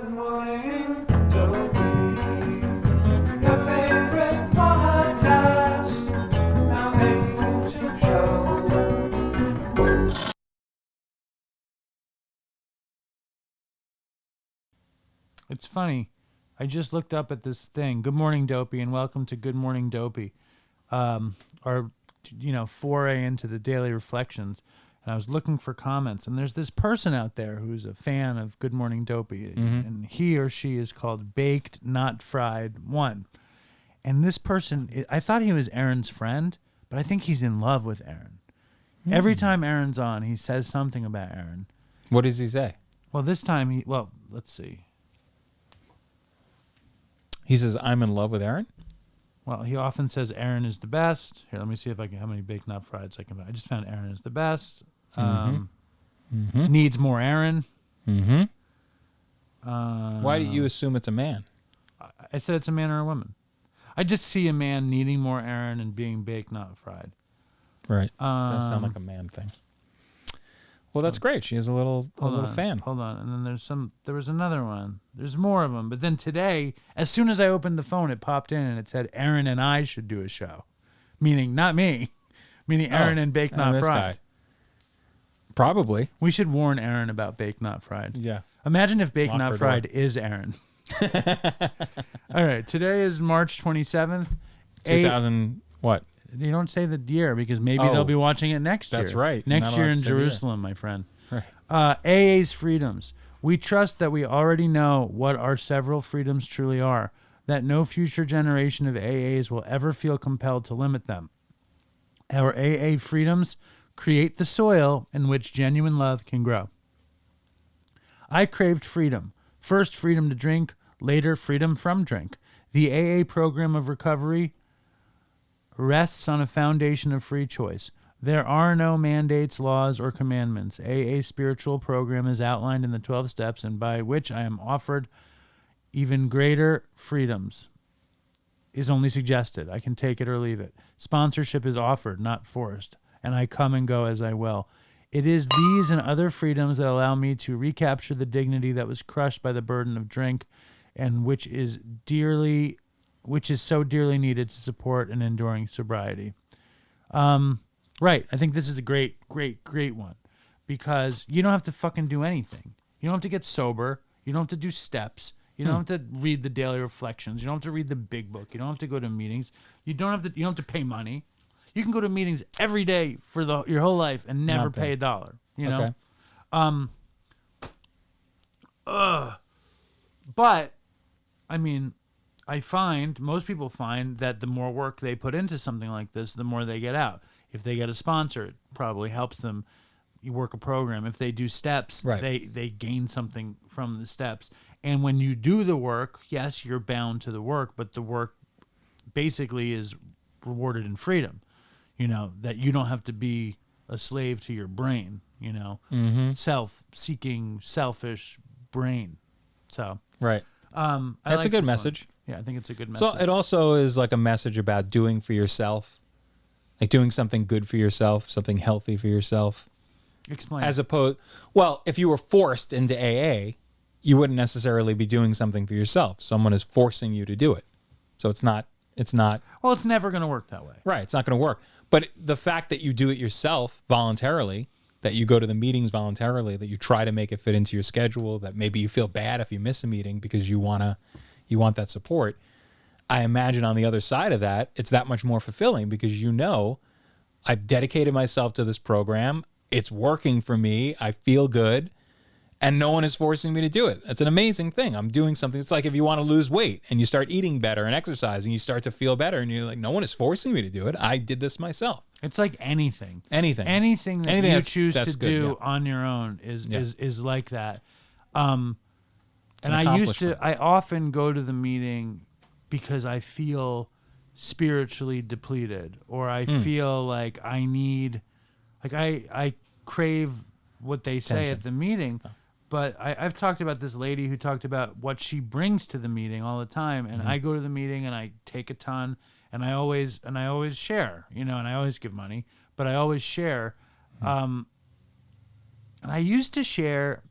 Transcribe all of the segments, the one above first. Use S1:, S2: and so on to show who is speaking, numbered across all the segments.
S1: Good morning, Dopey. Your favorite podcast. Now a YouTube show.
S2: It's funny. I just looked up at this thing. Good morning, Dopey, and welcome to Good Morning Dopey. Our, foray into the daily reflections. And I was looking for comments, and there's this person out there who's a fan of Good Morning Dopey, and he or she is called Baked Not Fried 1. And this person, I thought he was Aaron's friend, but I think he's in love with Aaron. Every time Aaron's on, he says something about Aaron.
S3: What does he say?
S2: Well, this time let's see.
S3: He says, I'm in love with Aaron?
S2: Well, he often says Aaron is the best. Here, let me see if I can how many baked not frieds I can find. I just found Aaron is the best. Needs more Aaron.
S3: Why do you assume it's a man?
S2: I said it's a man or a woman. I just see a man needing more Aaron and being baked, not fried.
S3: Right. Does sound like a man thing. Well, that's great. She is a little fan.
S2: Hold on. And then there was another one. There's more of them. But then today, as soon as I opened the phone, it popped in and it said Aaron and I should do a show. Meaning not me. Meaning Aaron and Baked Not
S3: this
S2: Fried.
S3: guy. Probably.
S2: We should warn Aaron about Baked Not Fried.
S3: Yeah.
S2: Imagine if Baked
S3: Lock
S2: Not
S3: her
S2: Fried
S3: door.
S2: is Aaron. All right. Today is March 27th.
S3: 2000 what?
S2: You don't say the year because maybe they'll be watching it next year.
S3: That's right.
S2: Next
S3: Not
S2: year
S3: allowed
S2: in
S3: to say the year.
S2: Jerusalem, my friend.
S3: Right.
S2: AA's freedoms. We trust that we already know what our several freedoms truly are, that no future generation of AAs will ever feel compelled to limit them. Our AA freedoms create the soil in which genuine love can grow. I craved freedom. First, freedom to drink. Later, freedom from drink. The AA program of recovery rests on a foundation of free choice. There are no mandates, laws, or commandments. AA's spiritual program is outlined in the 12 steps, and by which I am offered even greater freedoms is only suggested. I can take it or leave it. Sponsorship is offered, not forced, and I come and go as I will. It is these and other freedoms that allow me to recapture the dignity that was crushed by the burden of drink, and which is so dearly needed to support an enduring sobriety. Right. I think this is a great one because you don't have to fucking do anything. You don't have to get sober. You don't have to do steps. You don't have to read the daily reflections. You don't have to read the big book. You don't have to go to meetings. You don't have to pay money. You can go to meetings every day for your whole life and never pay $1, you know?
S3: Okay.
S2: But I mean, most people find that the more work they put into something like this, the more they get out. If they get a sponsor, it probably helps them. You work a program. If they do steps,
S3: right.
S2: they gain something from the steps. And when you do the work, yes, you're bound to the work, but the work basically is rewarded in freedom. You know, that you don't have to be a slave to your brain, you know, self-seeking, selfish brain. So,
S3: right.
S2: That's
S3: a good message.
S2: Yeah, I think it's a good message.
S3: So it also is like a message about doing for yourself, like doing something good for yourself, something healthy for yourself.
S2: Explain.
S3: As opposed, well, if you were forced into AA, you wouldn't necessarily be doing something for yourself. Someone is forcing you to do it. So it's not.
S2: Well, it's never going to work that way.
S3: Right. It's not going to work. But the fact that you do it yourself voluntarily, that you go to the meetings voluntarily, that you try to make it fit into your schedule, that maybe you feel bad if you miss a meeting because you want that support. I imagine on the other side of that, it's that much more fulfilling because I've dedicated myself to this program. It's working for me. I feel good. And no one is forcing me to do it. That's an amazing thing. I'm doing something. It's like if you want to lose weight and you start eating better and exercising, you start to feel better and you're like, no one is forcing me to do it. I did this myself.
S2: It's like anything.
S3: Anything
S2: that you choose to
S3: good,
S2: do on your own is like that. And
S3: an
S2: I often go to the meeting because I feel spiritually depleted or I feel like I crave what they say at the meeting. But I've talked about this lady who talked about what she brings to the meeting all the time. And I go to the meeting and I take a ton and I always share, and I always give money, but I always share. And I used to share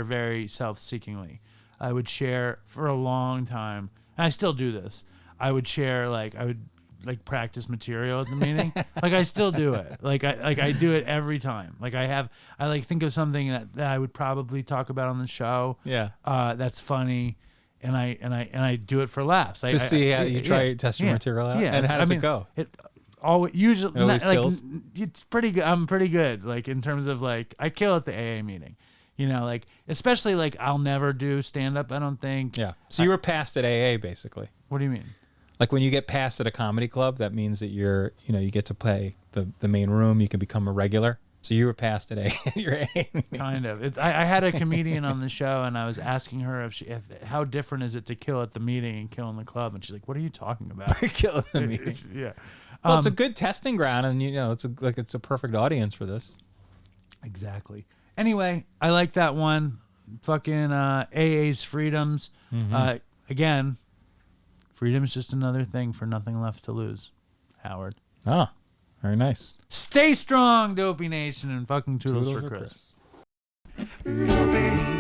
S2: very self-seekingly. I would share for a long time, and I still do this. I would share I would practice material at the meeting. I still do it. I do it every time. I think of something that I would probably talk about on the show.
S3: Yeah.
S2: That's funny, and I do it for laughs.
S3: To see how you try to test your material out.
S2: Yeah.
S3: And how does it go?
S2: It always usually
S3: It always kills?
S2: it's pretty good. I'm pretty good. In terms of I kill at the AA meeting. Especially I'll never do stand up. I don't think.
S3: Yeah. So you were passed at AA basically.
S2: What do you mean?
S3: When you get passed at a comedy club, that means that you get to play the main room. You can become a regular. So you were passed at your AA meeting.
S2: Kind of. I had a comedian on the show, and I was asking her if how different is it to kill at the meeting and kill in the club, and she's like, "What are you talking about?"
S3: Kill at the meeting.
S2: Yeah.
S3: Well, it's a good testing ground, and it's a perfect audience for this.
S2: Exactly. Anyway, I like that one. Fucking AA's freedoms. Again, freedom is just another thing for nothing left to lose. Howard.
S3: Ah, very nice.
S2: Stay strong, Dopey Nation, and fucking toodles for Chris.
S1: Dopey.